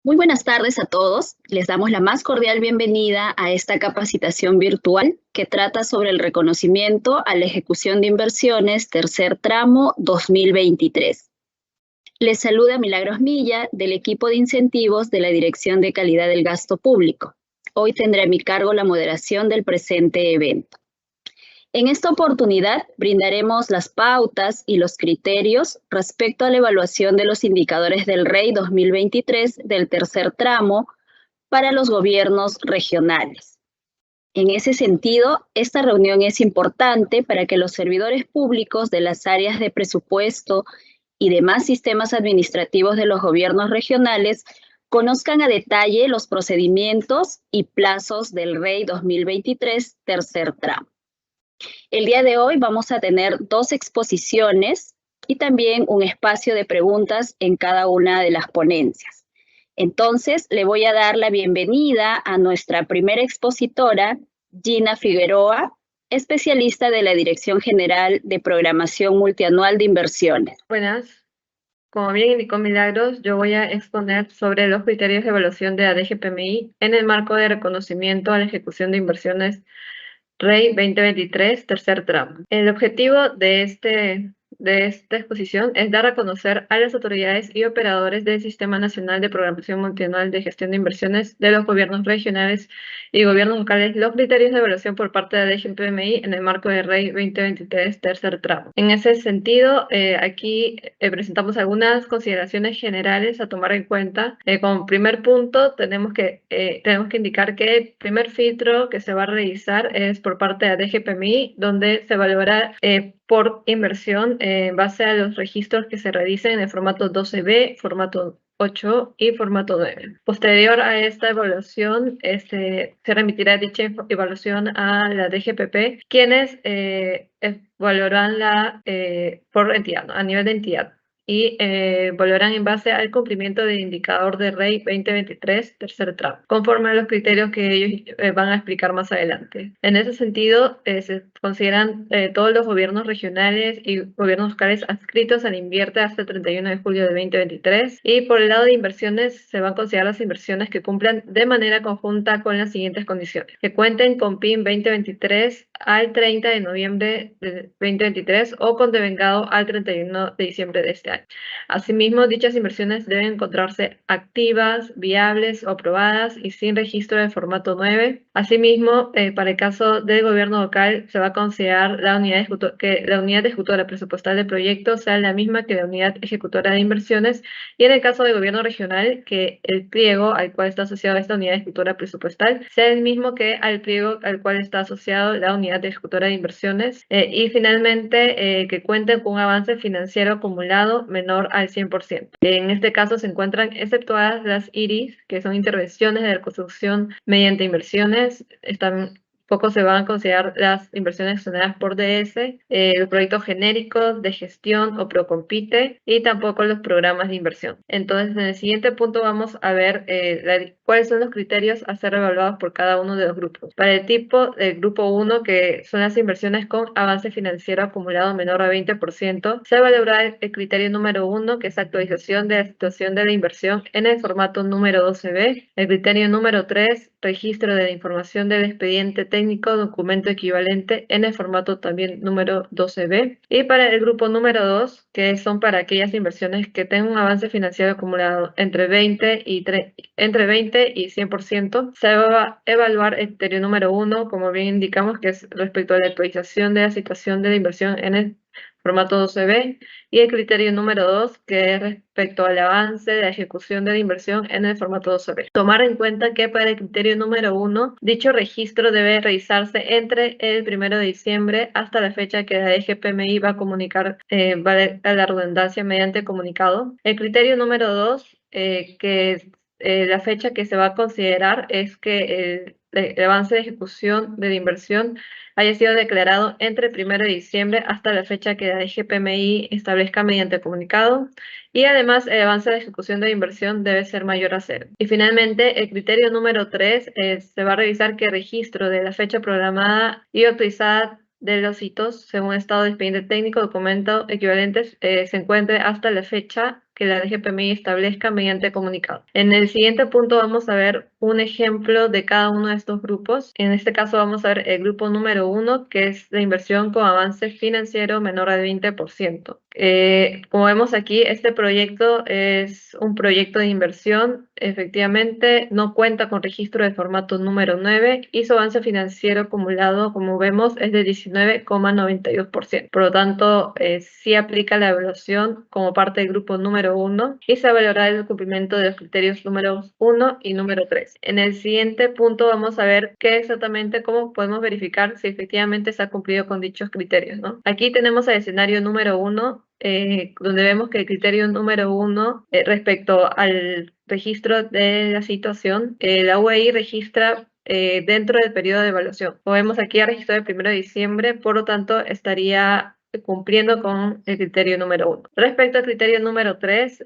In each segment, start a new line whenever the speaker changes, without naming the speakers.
Muy buenas tardes a todos. Les damos la más cordial bienvenida a esta capacitación virtual que trata sobre el reconocimiento a la ejecución de inversiones tercer tramo 2023. Les saluda Milagros Milla del equipo de incentivos de la Dirección de Calidad del Gasto Público. Hoy tendré a mi cargo la moderación del presente evento. En esta oportunidad brindaremos las pautas y los criterios respecto a la evaluación de los indicadores del REI 2023 del tercer tramo para los gobiernos regionales. En ese sentido, esta reunión es importante para que los servidores públicos de las áreas de presupuesto y demás sistemas administrativos de los gobiernos regionales conozcan a detalle los procedimientos y plazos del REI 2023 tercer tramo. El día de hoy vamos a tener 2 exposiciones y también un espacio de preguntas en cada una de las ponencias. Entonces, le voy a dar la bienvenida a nuestra primera expositora, Gina Figueroa, especialista de la Dirección General de Programación Multianual de Inversiones.
Buenas. Como bien indicó Milagros, yo voy a exponer sobre los criterios de evaluación de ADG-PMI en el marco de reconocimiento a la ejecución de inversiones REI 2023, tercer tramo. El objetivo de esta exposición es dar a conocer a las autoridades y operadores del Sistema Nacional de Programación Multianual de Gestión de Inversiones de los gobiernos regionales y gobiernos locales los criterios de evaluación por parte de ADG-PMI en el marco de REI 2023, tercer tramo. En ese sentido, aquí presentamos algunas consideraciones generales a tomar en cuenta. Como primer punto, tenemos que indicar que el primer filtro que se va a revisar es por parte de ADG-PMI, donde se evaluará por inversión en base a los registros que se realicen en el formato 12B, formato 8 y formato 9. Posterior a esta evaluación, se remitirá dicha evaluación a la DGPP, quienes evaluarán por entidad, ¿no? A nivel de entidad, y evaluarán en base al cumplimiento del indicador de REI 2023, tercer tramo, conforme a los criterios que ellos van a explicar más adelante. En ese sentido, se consideran todos los gobiernos regionales y gobiernos locales adscritos al INVIERTE hasta el 31 de julio de 2023, y por el lado de inversiones se van a considerar las inversiones que cumplan de manera conjunta con las siguientes condiciones: que cuenten con PIN 2023 al 30 de noviembre de 2023 o con devengado al 31 de diciembre de este año. Asimismo, dichas inversiones deben encontrarse activas, viables o aprobadas y sin registro de formato 9. Asimismo, para el caso del gobierno local, se va a considerar que la unidad ejecutora presupuestal del proyecto sea la misma que la unidad ejecutora de inversiones, y en el caso del gobierno regional, que el pliego al cual está asociada esta unidad ejecutora presupuestal sea el mismo que al pliego al cual está asociado la unidad ejecutora de inversiones, y finalmente que cuenten con un avance financiero acumulado menor al 100%. En este caso se encuentran exceptuadas las IRIs, que son intervenciones de la construcción mediante inversiones. Poco se van a considerar las inversiones generadas por DS, los proyectos genéricos de gestión o Procompite, y tampoco los programas de inversión. Entonces, en el siguiente punto vamos a ver cuáles son los criterios a ser evaluados por cada uno de los grupos. Para el tipo del grupo 1, que son las inversiones con avance financiero acumulado menor a 20%, se evaluará el criterio número 1, que es actualización de la situación de la inversión en el formato número 12B. El criterio número 3, registro de la información del expediente técnico, documento equivalente en el formato también número 12B. Y para el grupo número 2, que son para aquellas inversiones que tengan un avance financiero acumulado entre 20 y 100%, se va a evaluar el criterio número 1, como bien indicamos, que es respecto a la actualización de la situación de la inversión en el formato 12B, y el criterio número 2, que es respecto al avance de la ejecución de la inversión en el formato 12B. Tomar en cuenta que para el criterio número 1, dicho registro debe realizarse entre el 1 de diciembre hasta la fecha que la DGPMI va a comunicar, vale a la redundancia, mediante comunicado. El criterio número 2, la fecha que se va a considerar es que el avance de ejecución de la inversión haya sido declarado entre el 1 de diciembre hasta la fecha que la DGPMI establezca mediante comunicado, y además el avance de ejecución de la inversión debe ser mayor a 0. Y finalmente, el criterio número 3, se va a revisar que el registro de la fecha programada y autorizada de los hitos, según estado de expediente técnico, documento equivalentes, se encuentre hasta la fecha que la DGPMI establezca mediante comunicado. En el siguiente punto vamos a ver un ejemplo de cada uno de estos grupos. En este caso vamos a ver el grupo número 1, que es de inversión con avance financiero menor al 20%. Como vemos aquí, este proyecto es un proyecto de inversión. Efectivamente, no cuenta con registro de formato número 9 y su avance financiero acumulado, como vemos, es de 19,92%. Por lo tanto, sí aplica la evaluación como parte del grupo número 1 y se valorará el cumplimiento de los criterios números 1 y número 3. En el siguiente punto vamos a ver cómo podemos verificar si efectivamente se ha cumplido con dichos criterios, ¿no? Aquí tenemos el escenario número 1, donde vemos que el criterio número 1 respecto al registro de la situación, la UEI registra dentro del periodo de evaluación. Como vemos aquí, ha registrado el 1 de diciembre, por lo tanto, estaría cumpliendo con el criterio número 1. Respecto al criterio número 3,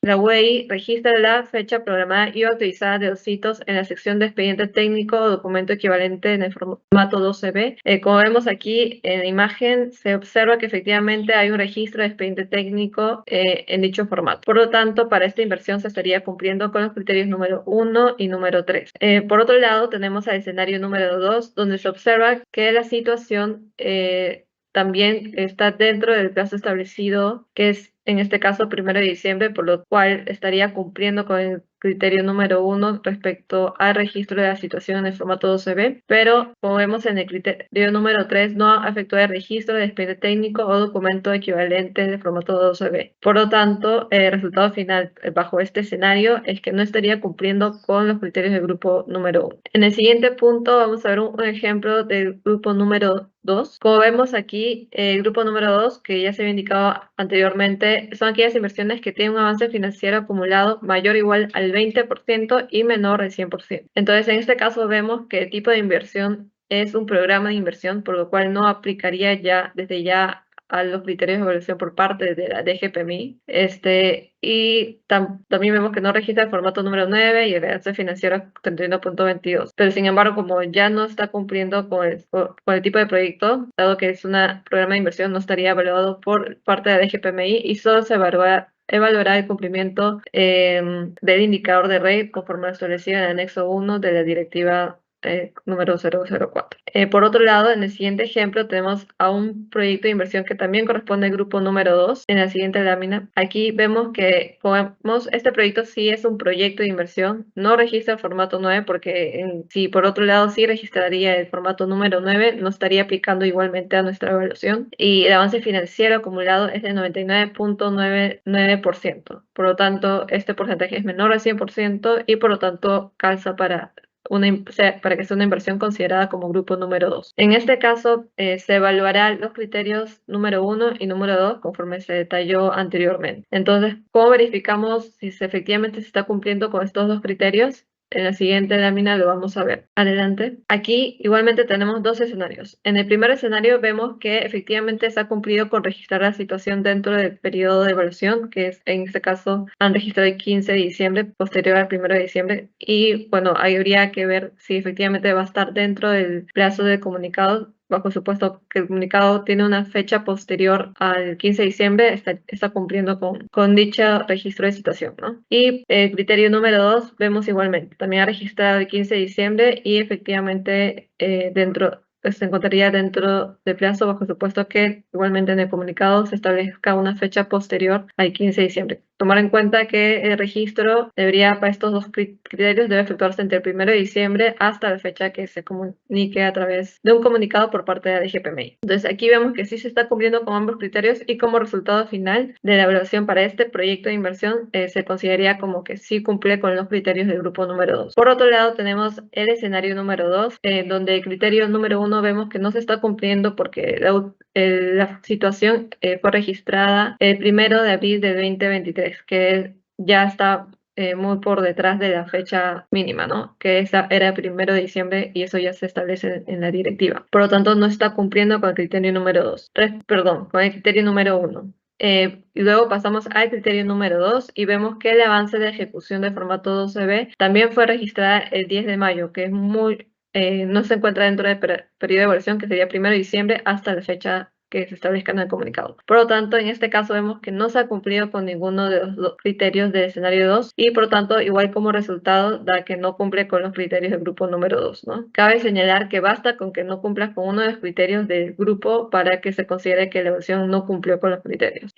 la UEI registra la fecha programada y autorizada de los hitos en la sección de expediente técnico o documento equivalente en el formato 12B. Como vemos aquí en la imagen, se observa que efectivamente hay un registro de expediente técnico en dicho formato. Por lo tanto, para esta inversión se estaría cumpliendo con los criterios número 1 y número 3. Por otro lado, tenemos el escenario número 2, donde se observa que la situación también está dentro del plazo establecido, que es en este caso 1 de diciembre, por lo cual estaría cumpliendo con el criterio número 1 respecto al registro de la situación en el formato 12B, pero como vemos en el criterio número 3 no afectó el registro de expediente técnico o documento equivalente de formato 12B. Por lo tanto, el resultado final bajo este escenario es que no estaría cumpliendo con los criterios del grupo número 1. En el siguiente punto vamos a ver un ejemplo del grupo número 2. Como vemos aquí, el grupo número 2, que ya se había indicado anteriormente, son aquellas inversiones que tienen un avance financiero acumulado mayor o igual al 20% y menor al 100%. Entonces, en este caso vemos que el tipo de inversión es un programa de inversión, por lo cual no aplicaría desde ya a los criterios de evaluación por parte de la DGPMI. Y también vemos que no registra el formato número 9 y el avance financiero 31.22. Pero sin embargo, como ya no está cumpliendo con el tipo de proyecto, dado que es un programa de inversión, no estaría evaluado por parte de la DGPMI y solo se evaluará el cumplimiento del indicador de REI conforme lo establecido en el anexo 1 de la directiva número 004. Por otro lado, en el siguiente ejemplo tenemos a un proyecto de inversión que también corresponde al grupo número 2. En la siguiente lámina, aquí vemos que este proyecto sí es un proyecto de inversión, no registra el formato 9 porque si por otro lado sí registraría el formato número 9, no estaría aplicando igualmente a nuestra evaluación y el avance financiero acumulado es de 99.99%. Por lo tanto, este porcentaje es menor al 100% y por lo tanto calza para que sea una inversión considerada como grupo número 2. En este caso, se evaluarán los criterios número 1 y número 2 conforme se detalló anteriormente. Entonces, ¿cómo verificamos si efectivamente se está cumpliendo con estos dos criterios? En la siguiente lámina lo vamos a ver. Adelante. Aquí igualmente tenemos dos escenarios. En el primer escenario vemos que efectivamente se ha cumplido con registrar la situación dentro del periodo de evaluación, que es en este caso han registrado el 15 de diciembre, posterior al 1 de diciembre. Y bueno, ahí habría que ver si efectivamente va a estar dentro del plazo de comunicado, bajo supuesto que el comunicado tiene una fecha posterior al 15 de diciembre, está cumpliendo con dicho registro de situación, ¿no? Y el criterio número 2 vemos igualmente, también ha registrado el 15 de diciembre y efectivamente se encontraría dentro del plazo, bajo supuesto que igualmente en el comunicado se establezca una fecha posterior al 15 de diciembre. Tomar en cuenta que el registro para estos dos criterios, debe efectuarse entre el 1 de diciembre hasta la fecha que se comunique a través de un comunicado por parte de la DGPMI. Entonces, aquí vemos que sí se está cumpliendo con ambos criterios y como resultado final de la evaluación para este proyecto de inversión, se consideraría como que sí cumple con los criterios del grupo número 2. Por otro lado, tenemos el escenario número 2, donde el criterio número 1 vemos que no se está cumpliendo porque la situación fue registrada el 1 de abril de 2023, que ya está muy por detrás de la fecha mínima, ¿no? Que esa era el 1 de diciembre y eso ya se establece en la directiva. Por lo tanto, no está cumpliendo con el criterio número 2. Con el criterio número 1. Y luego pasamos al criterio número 2 y vemos que el avance de ejecución de formato 12B también fue registrada el 10 de mayo, que es no se encuentra dentro del periodo de evaluación, que sería 1 de diciembre hasta la fecha que se establezcan en el comunicado. Por lo tanto, en este caso vemos que no se ha cumplido con ninguno de los criterios del escenario 2 y por lo tanto, igual como resultado, da que no cumple con los criterios del grupo número 2, ¿no? Cabe señalar que basta con que no cumplas con uno de los criterios del grupo para que se considere que la evaluación no cumplió con los criterios.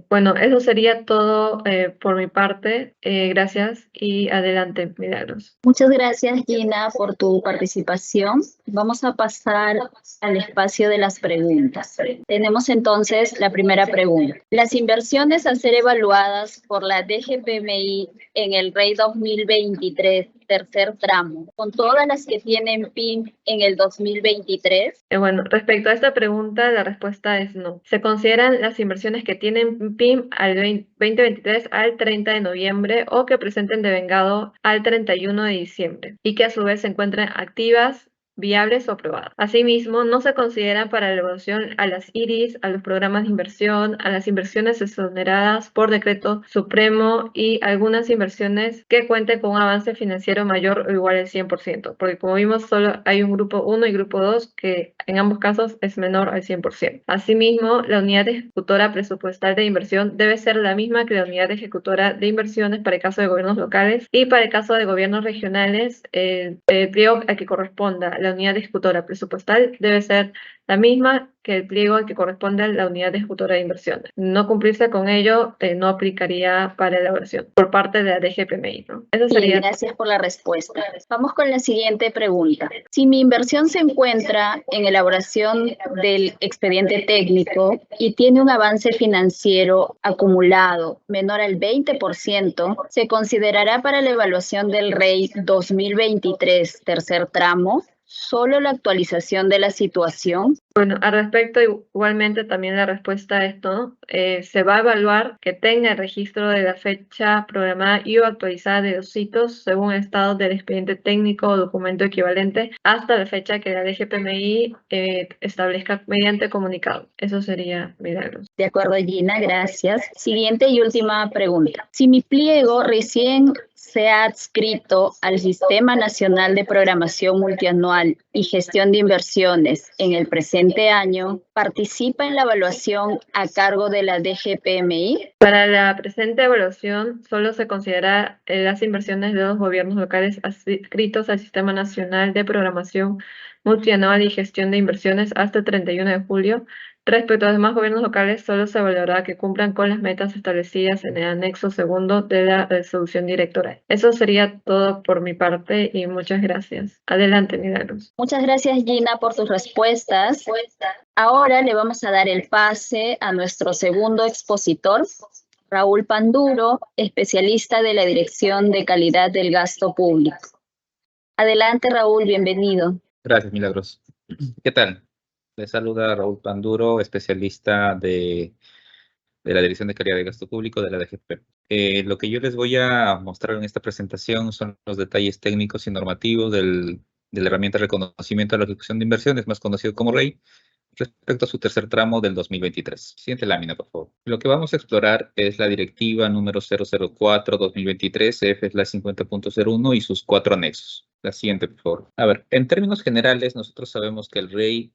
Bueno, eso sería todo por mi parte. Gracias y adelante, Milagros.
Muchas gracias, Gina, por tu participación. Vamos a pasar al espacio de las preguntas. Tenemos entonces la primera pregunta. Las inversiones a ser evaluadas por la DGPMI en el REI 2023, tercer tramo, ¿con todas las que tienen PIM en el 2023?
Bueno, respecto a esta pregunta, la respuesta es no. Se consideran las inversiones que tienen PIM al 2023 al 30 de noviembre o que presenten devengado al 31 de diciembre y que a su vez se encuentren activas, viables o aprobadas. Asimismo, no se consideran para la evaluación a las IRIS, a los programas de inversión, a las inversiones exoneradas por decreto supremo y algunas inversiones que cuenten con un avance financiero mayor o igual al 100%, porque como vimos solo hay un grupo 1 y grupo 2 que en ambos casos es menor al 100%. Asimismo, la unidad ejecutora presupuestal de inversión debe ser la misma que la unidad ejecutora de inversiones para el caso de gobiernos locales y para el caso de gobiernos regionales, el pliego al que corresponda la unidad ejecutora presupuestal debe ser la misma que el pliego al que corresponde a la unidad ejecutora de inversiones. No cumplirse con ello no aplicaría para la evaluación por parte de la DGPMI, ¿no? Eso sería.
Bien, gracias por la respuesta. Vamos con la siguiente pregunta. Si mi inversión se encuentra en elaboración del expediente técnico y tiene un avance financiero acumulado menor al 20%, ¿se considerará para la evaluación del REI 2023, tercer tramo, solo la actualización de la situación?
Bueno, al respecto, igualmente también la respuesta es no. Se va a evaluar que tenga el registro de la fecha programada y o actualizada de los hitos según el estado del expediente técnico o documento equivalente hasta la fecha que la DGPMI establezca mediante comunicado. Eso sería, Milagros.
De acuerdo, Gina, gracias. Siguiente y última pregunta. Si mi pliego recién se ha adscrito al Sistema Nacional de Programación Multianual y Gestión de Inversiones en el presente año, ¿participa en la evaluación a cargo de la DGPMI?
Para la presente evaluación, solo se considera las inversiones de los gobiernos locales adscritos al Sistema Nacional de Programación Multianual y Gestión de Inversiones hasta el 31 de julio. Respecto a los demás gobiernos locales, solo se evaluará que cumplan con las metas establecidas en el anexo segundo de la resolución directora. Eso sería todo por mi parte y muchas gracias. Adelante, Milagros.
Muchas gracias, Gina, por tus respuestas. Ahora le vamos a dar el pase a nuestro segundo expositor, Raúl Panduro, especialista de la Dirección de Calidad del Gasto Público. Adelante, Raúl, bienvenido.
Gracias, Milagros. ¿Qué tal? Les saluda Raúl Panduro, especialista de la Dirección de Calidad de Gasto Público de la DGP. Lo que yo les voy a mostrar en esta presentación son los detalles técnicos y normativos de la herramienta de reconocimiento de la ejecución de inversiones, más conocido como REI, respecto a su tercer tramo del 2023. Siguiente lámina, por favor. Lo que vamos a explorar es la directiva número 004-2023, CF/50.01 y sus 4 anexos. La siguiente, por favor. A ver, en términos generales, nosotros sabemos que el REI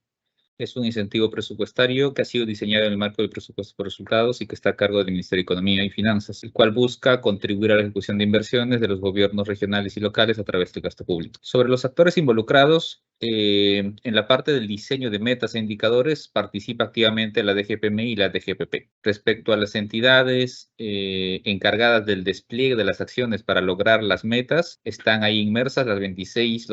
es un incentivo presupuestario que ha sido diseñado en el marco del presupuesto por resultados y que está a cargo del Ministerio de Economía y Finanzas, el cual busca contribuir a la ejecución de inversiones de los gobiernos regionales y locales a través del gasto público. Sobre los actores involucrados, en la parte del diseño de metas e indicadores participa activamente la DGPMI y la DGPP. Respecto a las entidades encargadas del despliegue de las acciones para lograr las metas, están ahí inmersas los 26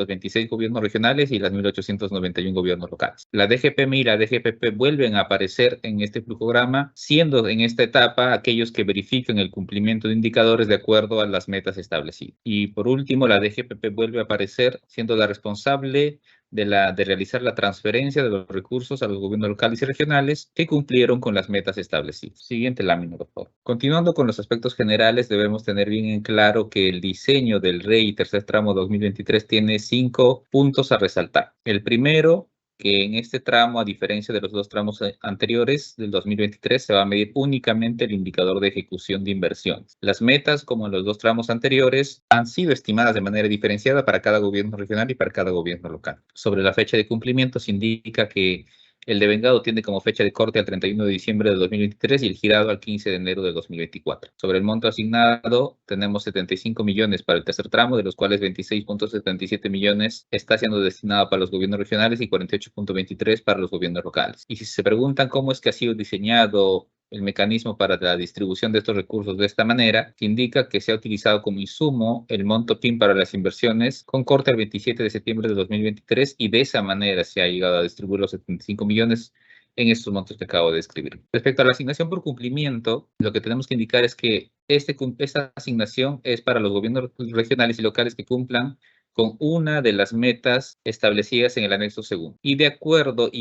gobiernos regionales y las 1.891 gobiernos locales. La DGPMI y la DGPP vuelven a aparecer en este flujograma, siendo en esta etapa aquellos que verifican el cumplimiento de indicadores de acuerdo a las metas establecidas. Y por último, la DGPP vuelve a aparecer siendo la responsable de realizar la transferencia de los recursos a los gobiernos locales y regionales que cumplieron con las metas establecidas. Siguiente lámina, por favor. Continuando con los aspectos generales, debemos tener bien en claro que el diseño del REI tercer tramo 2023 tiene 5 puntos a resaltar. El primero, que en este tramo, a diferencia de los 2 tramos anteriores del 2023, se va a medir únicamente el indicador de ejecución de inversiones. Las metas, como en los 2 tramos anteriores, han sido estimadas de manera diferenciada para cada gobierno regional y para cada gobierno local. Sobre la fecha de cumplimiento, se indica que El devengado tiene como fecha de corte al 31 de diciembre de 2023 y el girado al 15 de enero de 2024. Sobre el monto asignado, tenemos 75 millones para el tercer tramo, de los cuales 26.77 millones está siendo destinado para los gobiernos regionales y 48.23 para los gobiernos locales. Y si se preguntan cómo es que ha sido diseñado el mecanismo para la distribución de estos recursos de esta manera, que indica que se ha utilizado como insumo el monto PIM para las inversiones con corte al 27 de septiembre de 2023 y de esa manera se ha llegado a distribuir los 75 millones en estos montos que acabo de describir. Respecto a la asignación por cumplimiento, lo que tenemos que indicar es que esta asignación es para los gobiernos regionales y locales que cumplan con una de las metas establecidas en el anexo segundo. Y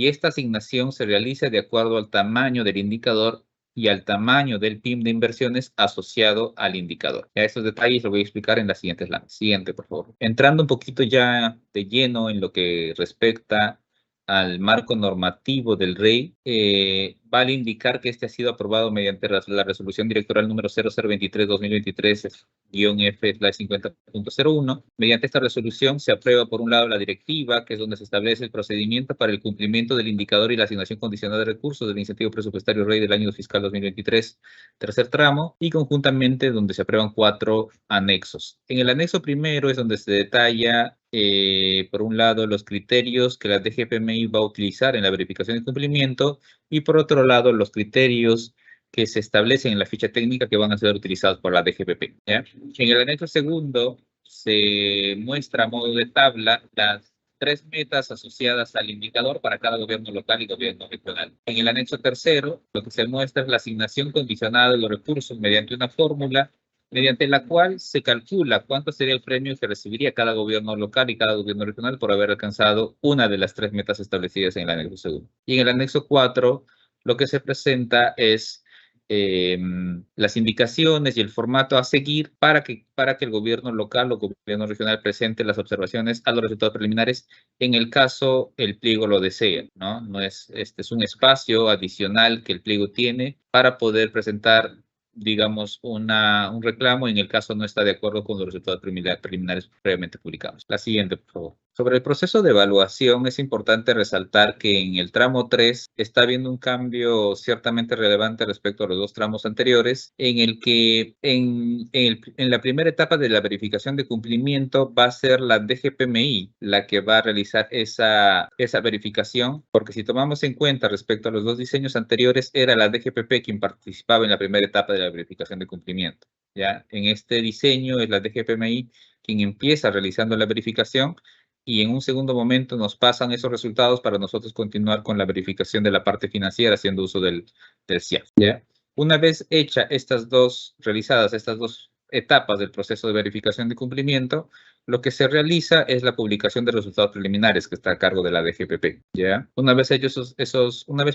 esta asignación se realiza de acuerdo al tamaño del indicador y al tamaño del PIM de inversiones asociado al indicador. Ya estos detalles los voy a explicar en las siguientes láminas. Siguiente, por favor. Entrando un poquito ya de lleno en lo que respecta al marco normativo del REI, vale indicar que este ha sido aprobado mediante la resolución directoral número 0023-2023-F/50.01. Mediante esta resolución se aprueba por un lado la directiva, que es donde se establece el procedimiento para el cumplimiento del indicador y la asignación condicional de recursos del incentivo presupuestario REI del año fiscal 2023, tercer tramo, y conjuntamente donde se aprueban 4 anexos. En el anexo primero es donde se detalla por un lado, los criterios que la DGPMI va a utilizar en la verificación de cumplimiento y por otro lado, los criterios que se establecen en la ficha técnica que van a ser utilizados por la DGPP. ¿Ya? En el anexo segundo se muestra a modo de tabla las 3 metas asociadas al indicador para cada gobierno local y gobierno regional. En el anexo tercero, lo que se muestra es la asignación condicionada de los recursos mediante una fórmula mediante la cual se calcula cuánto sería el premio que recibiría cada gobierno local y cada gobierno regional por haber alcanzado una de las 3 metas establecidas en el anexo segundo. Y en el anexo 4, lo que se presenta es las indicaciones y el formato a seguir para que el gobierno local o gobierno regional presente las observaciones a los resultados preliminares en el caso el pliego lo desea, ¿no? Este es un espacio adicional que el pliego tiene para poder presentar, digamos, un reclamo en el caso no está de acuerdo con los resultados preliminares previamente publicados. La siguiente, por favor. Sobre el proceso de evaluación, es importante resaltar que en el tramo 3 está habiendo un cambio ciertamente relevante respecto a los 2 tramos anteriores, en el que en la primera etapa de la verificación de cumplimiento va a ser la DGPMI la que va a realizar esa verificación, porque si tomamos en cuenta respecto a los 2 diseños anteriores, era la DGPP quien participaba en la primera etapa de la verificación de cumplimiento. ¿Ya? En este diseño es la DGPMI quien empieza realizando la verificación y en un segundo momento nos pasan esos resultados para nosotros continuar con la verificación de la parte financiera haciendo uso del CIAF. ¿Ya? Una vez realizadas estas dos etapas del proceso de verificación de cumplimiento, lo que se realiza es la publicación de resultados preliminares que está a cargo de la DGPP. ¿Ya? Una vez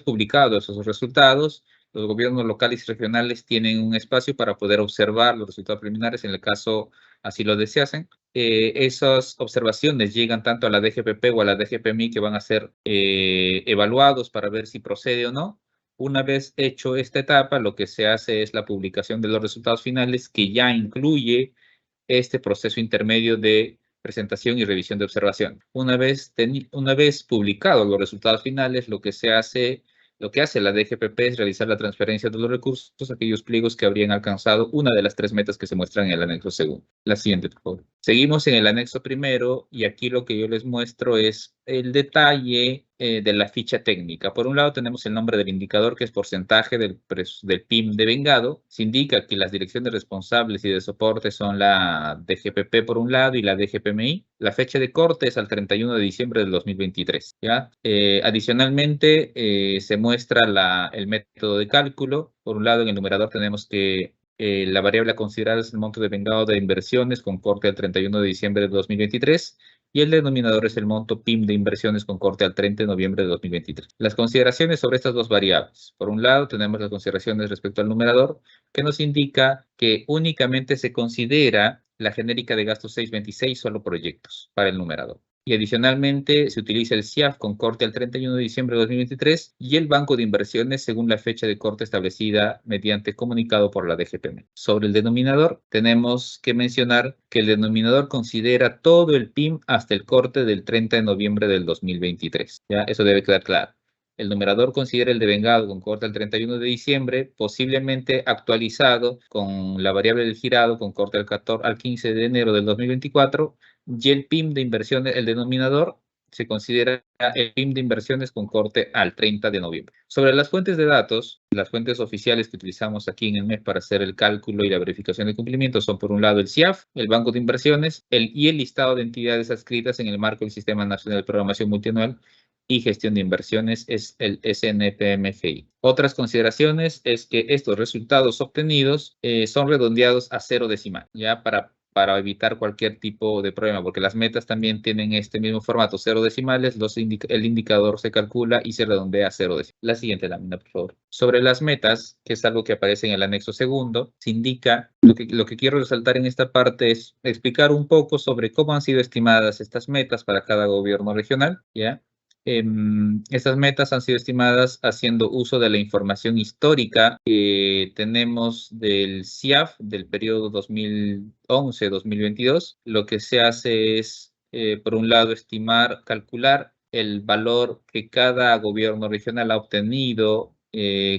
publicados esos resultados, los gobiernos locales y regionales tienen un espacio para poder observar los resultados preliminares en el caso así lo deseasen. Esas observaciones llegan tanto a la DGPP o a la DGPMI que van a ser evaluados para ver si procede o no. Una vez hecho esta etapa, lo que se hace es la publicación de los resultados finales que ya incluye este proceso intermedio de presentación y revisión de observación. Una vez publicados los resultados finales, lo que hace la DGPP es realizar la transferencia de los recursos a aquellos pliegos que habrían alcanzado una de las 3 metas que se muestran en el anexo segundo. La siguiente, por favor. Seguimos en el anexo primero y aquí lo que yo les muestro es el detalle de la ficha técnica. Por un lado tenemos el nombre del indicador, que es porcentaje del PIM devengado. Se indica que las direcciones responsables y de soporte son la DGPP por un lado y la DGPMI. La fecha de corte es al 31 de diciembre del 2023. ¿Ya? Adicionalmente, se muestra el método de cálculo. Por un lado, en el numerador tenemos que la variable a considerar es el monto devengado de inversiones con corte al 31 de diciembre de 2023 y el denominador es el monto PIM de inversiones con corte al 30 de noviembre de 2023. Las consideraciones sobre estas 2 variables. Por un lado, tenemos las consideraciones respecto al numerador, que nos indica que únicamente se considera la genérica de gasto 626 solo proyectos para el numerador. Y adicionalmente se utiliza el CIAF con corte al 31 de diciembre de 2023 y el banco de inversiones según la fecha de corte establecida mediante comunicado por la DGPM. Sobre el denominador, tenemos que mencionar que el denominador considera todo el PIM hasta el corte del 30 de noviembre del 2023. ¿Ya? Eso debe quedar claro. El numerador considera el devengado con corte al 31 de diciembre, posiblemente actualizado con la variable del girado con corte al 15 de enero del 2024, y el PIM de inversiones, el denominador, se considera el PIM de inversiones con corte al 30 de noviembre. Sobre las fuentes de datos, las fuentes oficiales que utilizamos aquí en el MEP para hacer el cálculo y la verificación de cumplimiento son, por un lado, el CIAF, el Banco de Inversiones, y el listado de entidades adscritas en el marco del Sistema Nacional de Programación Multianual y Gestión de Inversiones, es el SNPMFI. Otras consideraciones es que estos resultados obtenidos son redondeados a 0 decimal, ya para evitar cualquier tipo de problema, porque las metas también tienen este mismo formato, 0 decimales, el indicador se calcula y se redondea a 0 decimales. La siguiente lámina, por favor. Sobre las metas, que es algo que aparece en el anexo segundo, se indica, lo que quiero resaltar en esta parte es explicar un poco sobre cómo han sido estimadas estas metas para cada gobierno regional, ¿ya? Estas metas han sido estimadas haciendo uso de la información histórica que tenemos del CIAF del periodo 2011-2022. Lo que se hace es, por un lado, calcular el valor que cada gobierno regional ha obtenido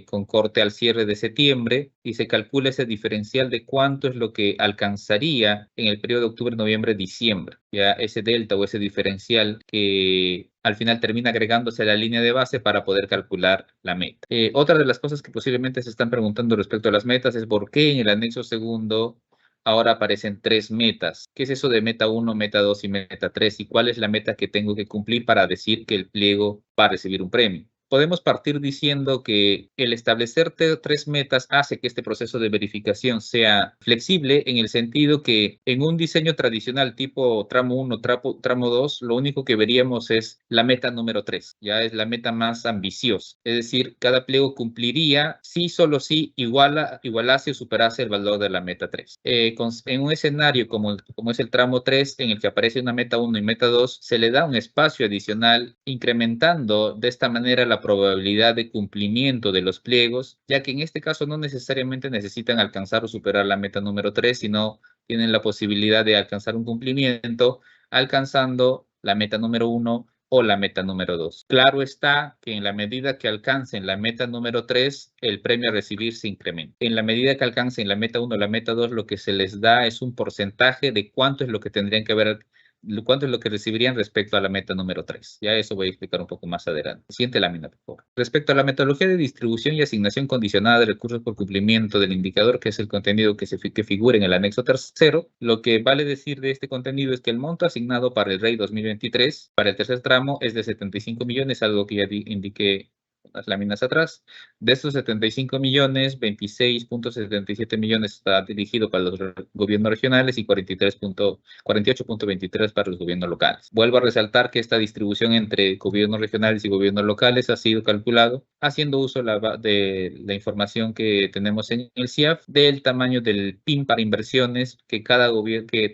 con corte al cierre de septiembre, y se calcula ese diferencial de cuánto es lo que alcanzaría en el periodo de octubre, noviembre, diciembre. Ya ese delta o ese diferencial que al final termina agregándose a la línea de base para poder calcular la meta. Otra de las cosas que posiblemente se están preguntando respecto a las metas es por qué en el anexo segundo ahora aparecen 3 metas. ¿Qué es eso de meta 1, meta 2 y meta 3? ¿Y cuál es la meta que tengo que cumplir para decir que el pliego va a recibir un premio? Podemos partir diciendo que el establecer 3 metas hace que este proceso de verificación sea flexible, en el sentido que en un diseño tradicional tipo tramo 1, tramo 2, lo único que veríamos es la meta número 3, ya es la meta más ambiciosa. Es decir, cada pliego cumpliría si solo si igualase o superase el valor de la meta 3. En un escenario como es el tramo 3, en el que aparece una meta 1 y meta 2, se le da un espacio adicional, incrementando de esta manera la probabilidad de cumplimiento de los pliegos, ya que en este caso no necesariamente necesitan alcanzar o superar la meta número 3, sino tienen la posibilidad de alcanzar un cumplimiento alcanzando la meta número 1 o la meta número 2. Claro está que en la medida que alcancen la meta número 3, el premio a recibir se incrementa. En la medida que alcancen la meta 1 o la meta 2, lo que se les da es un porcentaje de cuánto es lo que tendrían que haber, cuánto es lo que recibirían respecto a la meta número 3. Ya eso voy a explicar un poco más adelante. Siguiente lámina, por favor. Respecto a la metodología de distribución y asignación condicionada de recursos por cumplimiento del indicador, que es el contenido que figura en el anexo tercero, lo que vale decir de este contenido es que el monto asignado para el REI 2023, para el tercer tramo, es de 75 millones, algo que ya indiqué unas láminas atrás. De estos 75 millones, 26.77 millones está dirigido para los gobiernos regionales y 48.23 para los gobiernos locales. Vuelvo a resaltar que esta distribución entre gobiernos regionales y gobiernos locales ha sido calculado haciendo uso de la información que tenemos en el CIAF del tamaño del PIM para inversiones que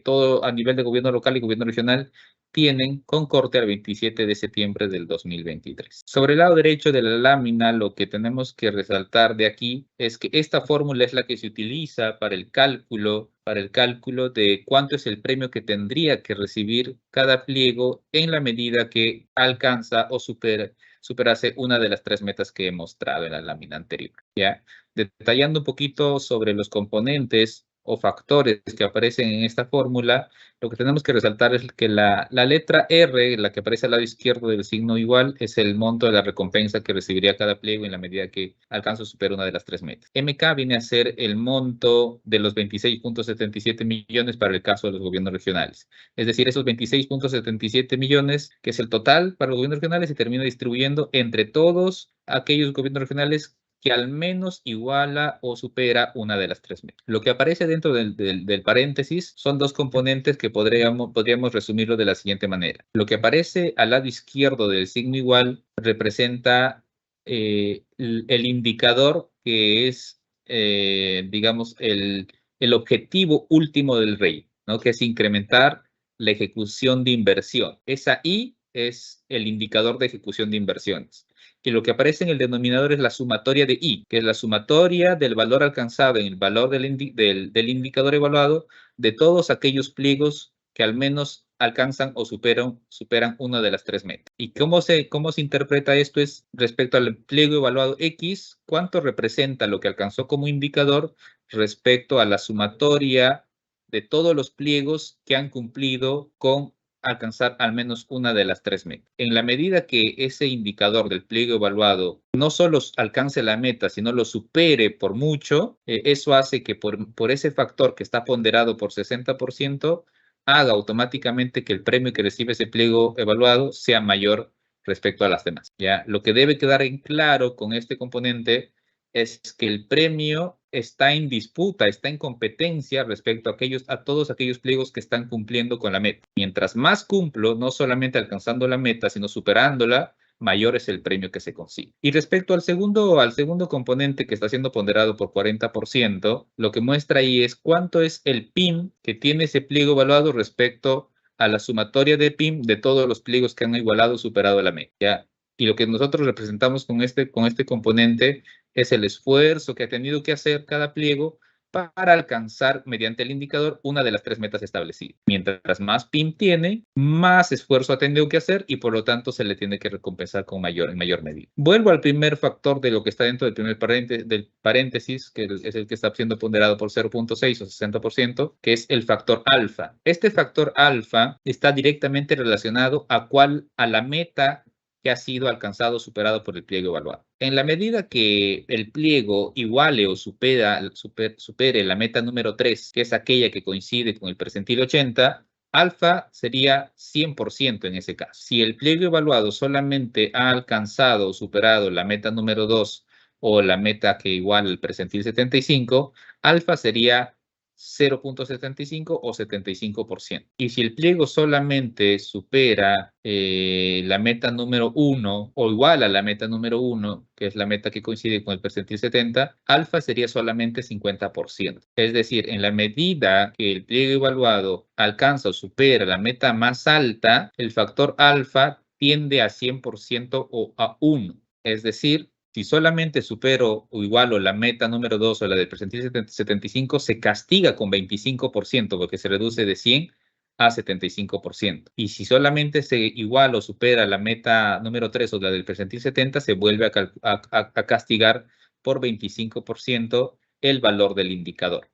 todo a nivel de gobierno local y gobierno regional tienen con corte al 27 de septiembre del 2023. Sobre el lado derecho de la lámina, lo que tenemos que resaltar de aquí es que esta fórmula es la que se utiliza para el cálculo de cuánto es el premio que tendría que recibir cada pliego en la medida que alcanza o superase una de las 3 metas que he mostrado en la lámina anterior. ¿Ya? Detallando un poquito sobre los componentes o factores que aparecen en esta fórmula, lo que tenemos que resaltar es que la letra R, la que aparece al lado izquierdo del signo igual, es el monto de la recompensa que recibiría cada pliego en la medida que alcanza o supera una de las 3 metas. MK viene a ser el monto de los 26.77 millones para el caso de los gobiernos regionales. Es decir, esos 26.77 millones, que es el total para los gobiernos regionales, se termina distribuyendo entre todos aquellos gobiernos regionales que al menos iguala o supera una de las 3 metas. Lo que aparece dentro del paréntesis son 2 componentes que podríamos resumirlo de la siguiente manera. Lo que aparece al lado izquierdo del signo igual representa el indicador que es, digamos, el objetivo último del REI, ¿no? Que es incrementar la ejecución de inversión. Esa I es el indicador de ejecución de inversiones. Y lo que aparece en el denominador es la sumatoria de I, que es la sumatoria del valor alcanzado en el valor del indicador evaluado de todos aquellos pliegos que al menos alcanzan o superan una de las 3 metas. ¿Y cómo se interpreta esto? Es respecto al pliego evaluado X, ¿cuánto representa lo que alcanzó como indicador respecto a la sumatoria de todos los pliegos que han cumplido con alcanzar al menos una de las 3 metas? En la medida que ese indicador del pliego evaluado no solo alcance la meta, sino lo supere por mucho, eso hace que por ese factor que está ponderado por 60%, haga automáticamente que el premio que recibe ese pliego evaluado sea mayor respecto a las demás. ¿Ya? Lo que debe quedar en claro con este componente es que el premio está en disputa, está en competencia respecto a todos aquellos pliegos que están cumpliendo con la meta. Mientras más cumplo, no solamente alcanzando la meta, sino superándola, mayor es el premio que se consigue. Y respecto al segundo componente que está siendo ponderado por 40%, lo que muestra ahí es cuánto es el PIM que tiene ese pliego evaluado respecto a la sumatoria de PIM de todos los pliegos que han igualado o superado la meta. ¿Ya? Y lo que nosotros representamos con este componente es el esfuerzo que ha tenido que hacer cada pliego para alcanzar mediante el indicador una de las 3 metas establecidas. Mientras más PIM tiene, más esfuerzo ha tenido que hacer y por lo tanto se le tiene que recompensar en mayor medida. Vuelvo al primer factor de lo que está dentro del primer paréntesis, que es el que está siendo ponderado por 0.6 o 60%, que es el factor alfa. Este factor alfa está directamente relacionado a la meta que ha sido alcanzado o superado por el pliego evaluado. En la medida que el pliego iguale o supere la meta número 3, que es aquella que coincide con el percentil 80, alfa sería 100% en ese caso. Si el pliego evaluado solamente ha alcanzado o superado la meta número 2 o la meta que iguala el percentil 75, alfa sería 0.75 o 75%. Y si el pliego solamente supera la meta número 1 o igual a la meta número 1, que es la meta que coincide con el percentil 70, alfa sería solamente 50%. Es decir, en la medida que el pliego evaluado alcanza o supera la meta más alta, el factor alfa tiende a 100% o a 1. Es decir, si solamente supero o igualo la meta número 2 o la del percentil 75, se castiga con 25% porque se reduce de 100 a 75%. Y si solamente se iguala o supera la meta número 3 o la del percentil 70, se vuelve a castigar por 25% el valor del indicador.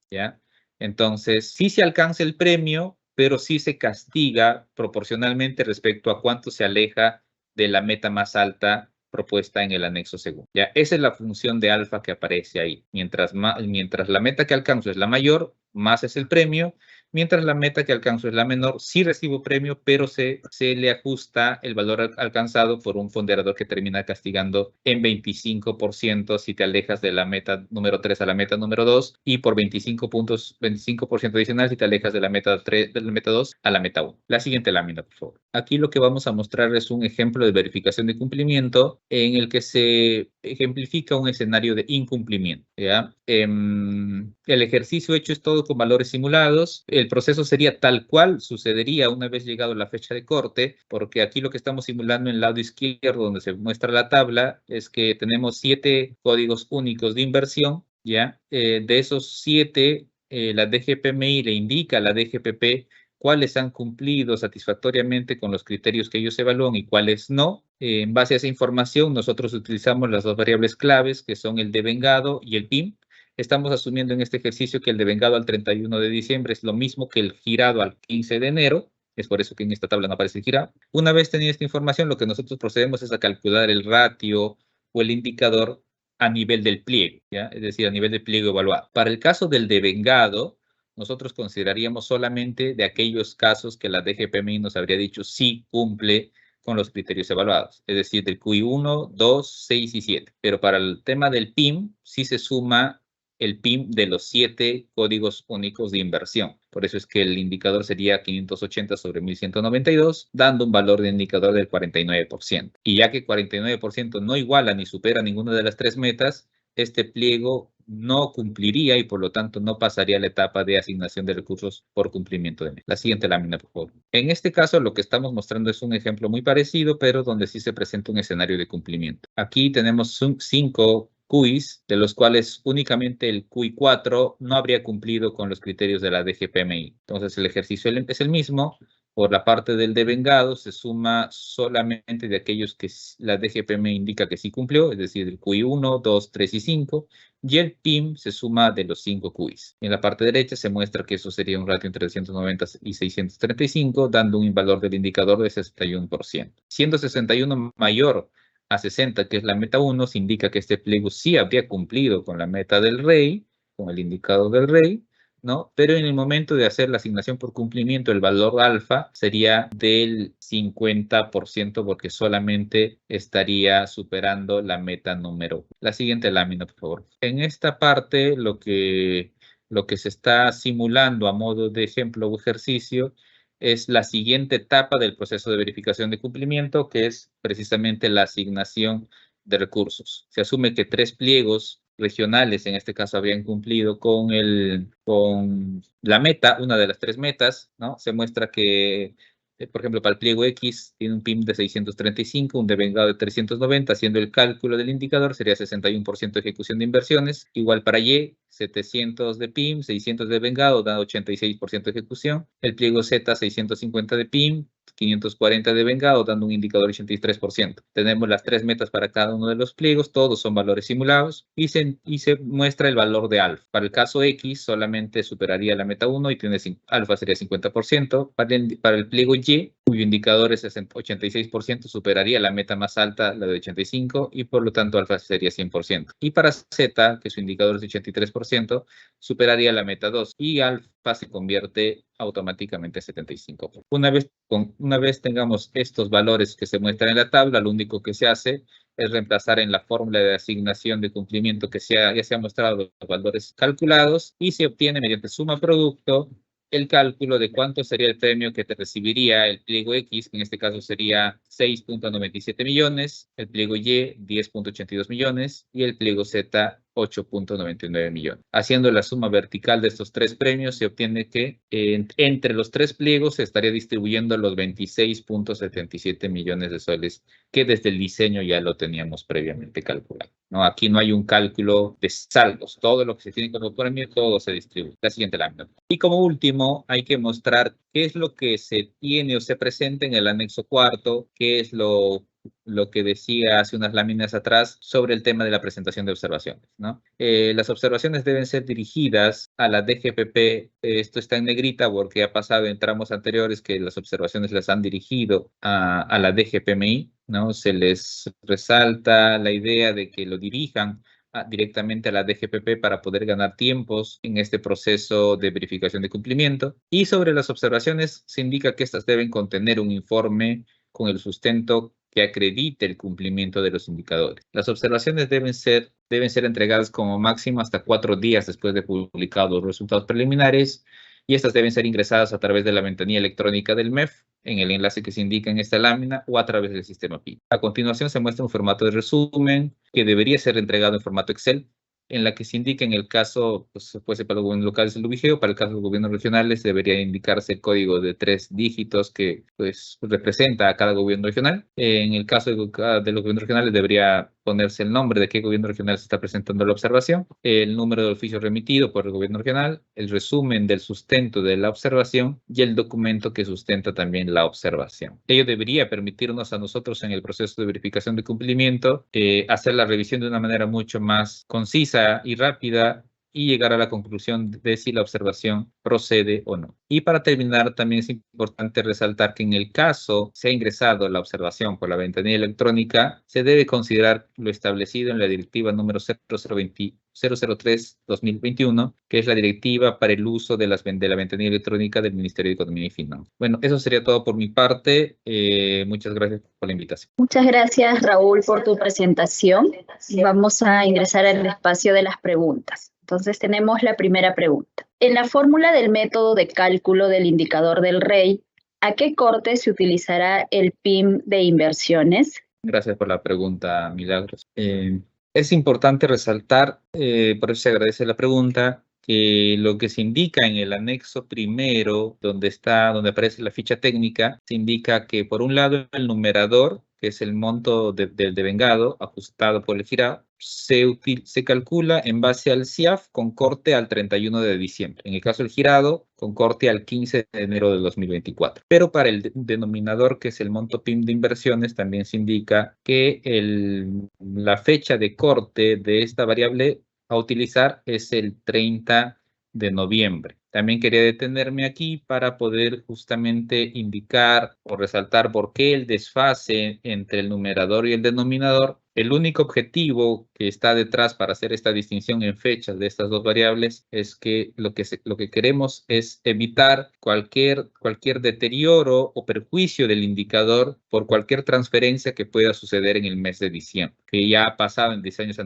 ¿Ya? Entonces, sí se alcanza el premio, pero sí se castiga proporcionalmente respecto a cuánto se aleja de la meta más alta propuesta en el anexo segundo. Ya, esa es la función de alfa que aparece ahí. Mientras la meta que alcanzo es la mayor, más es el premio. Mientras la meta que alcanzo es la menor, sí recibo premio, pero se le ajusta el valor alcanzado por un ponderador que termina castigando en 25% si te alejas de la meta número 3 a la meta número 2 y por 25% adicional si te alejas de la meta 2 a la meta 1. La siguiente lámina, por favor. Aquí lo que vamos a mostrar es un ejemplo de verificación de cumplimiento en el que se ejemplifica un escenario de incumplimiento. ¿Ya? El ejercicio hecho es todo con valores simulados. El proceso sería tal cual sucedería una vez llegado la fecha de corte, porque aquí lo que estamos simulando en el lado izquierdo, donde se muestra la tabla, es que tenemos 7 códigos únicos de inversión. ¿Ya? De esos 7, la DGPMI le indica a la DGPP cuáles han cumplido satisfactoriamente con los criterios que ellos evalúan y cuáles no. En base a esa información, nosotros utilizamos las dos variables claves, que son el devengado y el PIM. Estamos asumiendo en este ejercicio que el devengado al 31 de diciembre es lo mismo que el girado al 15 de enero. Es por eso que en esta tabla no aparece el girado. Una vez tenida esta información, lo que nosotros procedemos es a calcular el ratio o el indicador a nivel del pliego, ¿ya? Es decir, a nivel del pliego evaluado. Para el caso del devengado, nosotros consideraríamos solamente de aquellos casos que la DGPMI nos habría dicho sí cumple con los criterios evaluados, es decir, del QI 1, 2, 6 y 7. Pero para el tema del PIM, sí se suma el PIM de los 7 códigos únicos de inversión. Por eso es que el indicador sería 580 sobre 1192, dando un valor de indicador del 49%. Y ya que 49% no iguala ni supera ninguna de las 3 metas, este pliego no cumpliría y por lo tanto no pasaría a la etapa de asignación de recursos por cumplimiento de meta. La siguiente lámina, por favor. En este caso, lo que estamos mostrando es un ejemplo muy parecido, pero donde sí se presenta un escenario de cumplimiento. Aquí tenemos 5 QIs, de los cuales únicamente el QI 4 no habría cumplido con los criterios de la DGPMI. Entonces, el ejercicio es el mismo, Por la parte del devengado se suma solamente de aquellos que la DGPM indica que sí cumplió, es decir, el QI 1, 2, 3 y 5, y el PIM se suma de los 5 QIs. En la parte derecha se muestra que eso sería un ratio entre 390 y 635, dando un valor del indicador de 61%. Siendo 61 mayor a 60, que es la meta 1, se indica que este pliego sí habría cumplido con la meta del REI, con el indicador del REI, ¿no? Pero en el momento de hacer la asignación por cumplimiento, el valor alfa sería del 50% porque solamente estaría superando la meta número. La siguiente lámina, por favor. En esta parte, lo que se está simulando a modo de ejemplo o ejercicio es la siguiente etapa del proceso de verificación de cumplimiento, que es precisamente la asignación de recursos. Se asume que 3 pliegos regionales, en este caso, habían cumplido con la meta, una de las 3 metas, ¿no? Se muestra que, por ejemplo, para el pliego X tiene un PIM de 635, un devengado de 390, haciendo el cálculo del indicador sería 61% de ejecución de inversiones, igual para Y, 700 de PIM, 600 de devengado, da 86% de ejecución, el pliego Z, 650 de PIM, 540 de vengado, dando un indicador de 83%. Tenemos las 3 metas para cada uno de los pliegos, todos son valores simulados, y se muestra el valor de alfa. Para el caso X, solamente superaría la meta 1 y tiene alfa sería 50%. Para el pliego Y, cuyo indicador es 86%, superaría la meta más alta, la de 85%, y por lo tanto alfa sería 100%. Y para Z, que su indicador es 83%, superaría la meta 2, y alfa se convierte automáticamente a 75%. Una vez tengamos estos valores que se muestran en la tabla, lo único que se hace es reemplazar en la fórmula de asignación de cumplimiento que ya se han mostrado los valores calculados y se obtiene mediante suma producto el cálculo de cuánto sería el premio que te recibiría el pliego X, que en este caso sería 6.97 millones, el pliego Y 10.82 millones y el pliego Z 8.99 millones. Haciendo la suma vertical de estos 3 premios, se obtiene que entre los 3 pliegos se estaría distribuyendo los 26.77 millones de soles que desde el diseño ya lo teníamos previamente calculado, ¿no? Aquí no hay un cálculo de saldos. Todo lo que se tiene como premio, todo se distribuye. La siguiente lámina. Y como último, hay que mostrar qué es lo que se tiene o se presenta en el anexo cuarto, qué es lo que decía hace unas láminas atrás sobre el tema de la presentación de observaciones, ¿no? Las observaciones deben ser dirigidas a la DGPP. Esto está en negrita porque ha pasado en tramos anteriores que las observaciones las han dirigido a la DGPMI, ¿no? Se les resalta la idea de que lo dirijan directamente a la DGPP para poder ganar tiempos en este proceso de verificación de cumplimiento. Y sobre las observaciones se indica que estas deben contener un informe con el sustento que acredite el cumplimiento de los indicadores. Las observaciones deben ser entregadas como máximo hasta 4 días después de publicados los resultados preliminares y estas deben ser ingresadas a través de la ventanilla electrónica del MEF en el enlace que se indica en esta lámina o a través del sistema PIN. A continuación se muestra un formato de resumen que debería ser entregado en formato Excel, en la que se indica en el caso, pues puede ser para los gobiernos locales el vigeo, para el caso de los gobiernos regionales debería indicarse el código de 3 dígitos que pues representa a cada gobierno regional. En el caso de los gobiernos regionales debería ponerse el nombre de qué gobierno regional se está presentando la observación, el número del oficio remitido por el gobierno regional, el resumen del sustento de la observación y el documento que sustenta también la observación. Ello debería permitirnos a nosotros en el proceso de verificación de cumplimiento hacer la revisión de una manera mucho más concisa y rápida y llegar a la conclusión de si la observación procede o no. Y para terminar, también es importante resaltar que en el caso se ha ingresado la observación por la ventanilla electrónica, se debe considerar lo establecido en la directiva número 003-2021, que es la directiva para el uso de la ventanilla electrónica del Ministerio de Economía y Finanzas. Bueno, eso sería todo por mi parte. Muchas gracias por la invitación.
Muchas gracias, Raúl, por tu presentación. Vamos a ingresar al espacio de las preguntas. Entonces tenemos la primera pregunta. En la fórmula del método de cálculo del indicador del REI, ¿a qué corte se utilizará el PIM de inversiones?
Gracias por la pregunta, Milagros. Es importante resaltar, por eso se agradece la pregunta, que lo que se indica en el anexo primero, donde aparece la ficha técnica, se indica que por un lado el numerador, que es el monto del devengado ajustado por el girado, se calcula en base al CIAF con corte al 31 de diciembre. En el caso del girado, con corte al 15 de enero del 2024. Pero para el denominador, que es el monto PIM de inversiones, también se indica que la fecha de corte de esta variable a utilizar es el 30 de noviembre. También quería detenerme aquí para poder justamente indicar o resaltar por qué el desfase entre el numerador y el denominador. El único objetivo que está detrás para hacer esta distinción en fechas de estas dos variables es que lo que queremos es evitar cualquier deterioro o perjuicio del indicador por cualquier transferencia que pueda suceder en el mes de diciembre, que ya ha pasado en años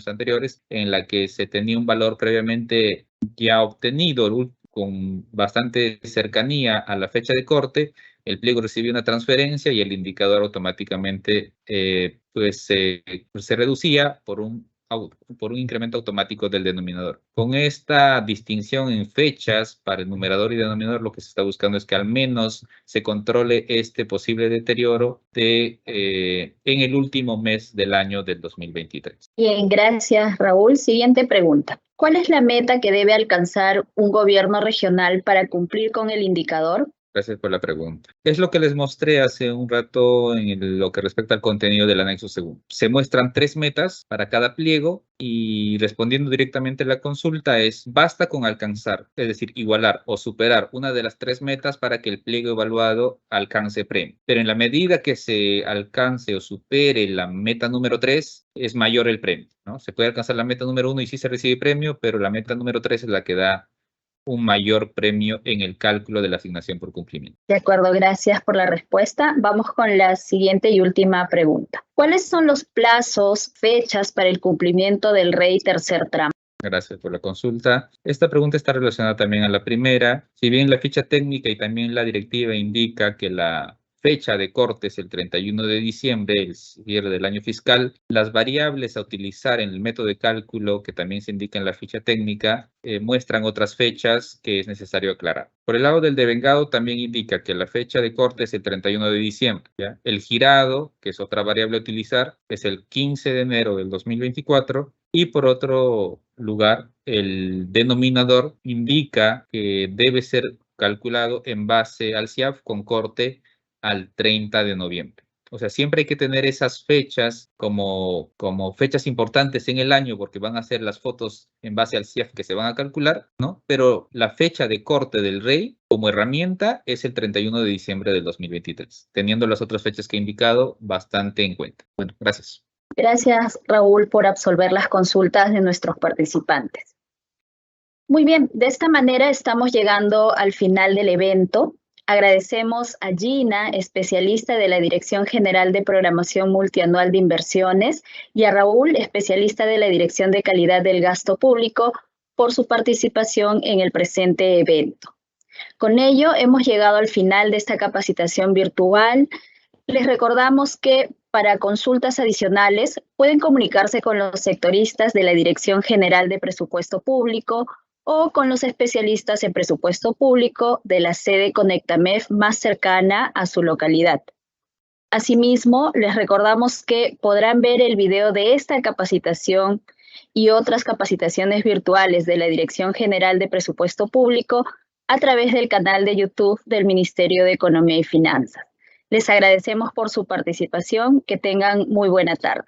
anteriores, en la que se tenía un valor previamente ya obtenido con bastante cercanía a la fecha de corte. El pliego recibió una transferencia y el indicador automáticamente se reducía por un incremento automático del denominador. Con esta distinción en fechas para el numerador y denominador, lo que se está buscando es que al menos se controle este posible deterioro en el último mes del año del 2023.
Bien, gracias, Raúl. Siguiente pregunta. ¿Cuál es la meta que debe alcanzar un gobierno regional para cumplir con el indicador?
Gracias por la pregunta. Es lo que les mostré hace un rato en lo que respecta al contenido del anexo segundo. Se muestran 3 metas para cada pliego y respondiendo directamente a la consulta basta con alcanzar, es decir, igualar o superar una de las 3 metas para que el pliego evaluado alcance premio. Pero en la medida que se alcance o supere la meta número 3, es mayor el premio, ¿no? Se puede alcanzar la meta número 1 y sí se recibe premio, pero la meta número 3 es la que da un mayor premio en el cálculo de la asignación por cumplimiento.
De acuerdo, gracias por la respuesta. Vamos con la siguiente y última pregunta. ¿Cuáles son los plazos, fechas para el cumplimiento del REI tercer tramo?
Gracias por la consulta. Esta pregunta está relacionada también a la primera. Si bien la ficha técnica y también la directiva indica que la fecha de corte es el 31 de diciembre, el cierre del año fiscal, las variables a utilizar en el método de cálculo, que también se indica en la ficha técnica, muestran otras fechas que es necesario aclarar. Por el lado del devengado también indica que la fecha de corte es el 31 de diciembre. ¿Ya? El girado, que es otra variable a utilizar, es el 15 de enero del 2024. Y por otro lugar, el denominador indica que debe ser calculado en base al CIAF con corte al 30 de noviembre. O sea, siempre hay que tener esas fechas como fechas importantes en el año porque van a ser las fotos en base al CIAF que se van a calcular, ¿no? Pero la fecha de corte del REI como herramienta es el 31 de diciembre del 2023, teniendo las otras fechas que he indicado bastante en cuenta. Bueno, gracias.
Gracias, Raúl, por absolver las consultas de nuestros participantes. Muy bien, de esta manera estamos llegando al final del evento. Agradecemos a Gina, especialista de la Dirección General de Programación Multianual de Inversiones, y a Raúl, especialista de la Dirección de Calidad del Gasto Público, por su participación en el presente evento. Con ello, hemos llegado al final de esta capacitación virtual. Les recordamos que para consultas adicionales pueden comunicarse con los sectoristas de la Dirección General de Presupuesto Público o con los especialistas en presupuesto público de la sede Conectamef más cercana a su localidad. Asimismo, les recordamos que podrán ver el video de esta capacitación y otras capacitaciones virtuales de la Dirección General de Presupuesto Público a través del canal de YouTube del Ministerio de Economía y Finanzas. Les agradecemos por su participación. Que tengan muy buena tarde.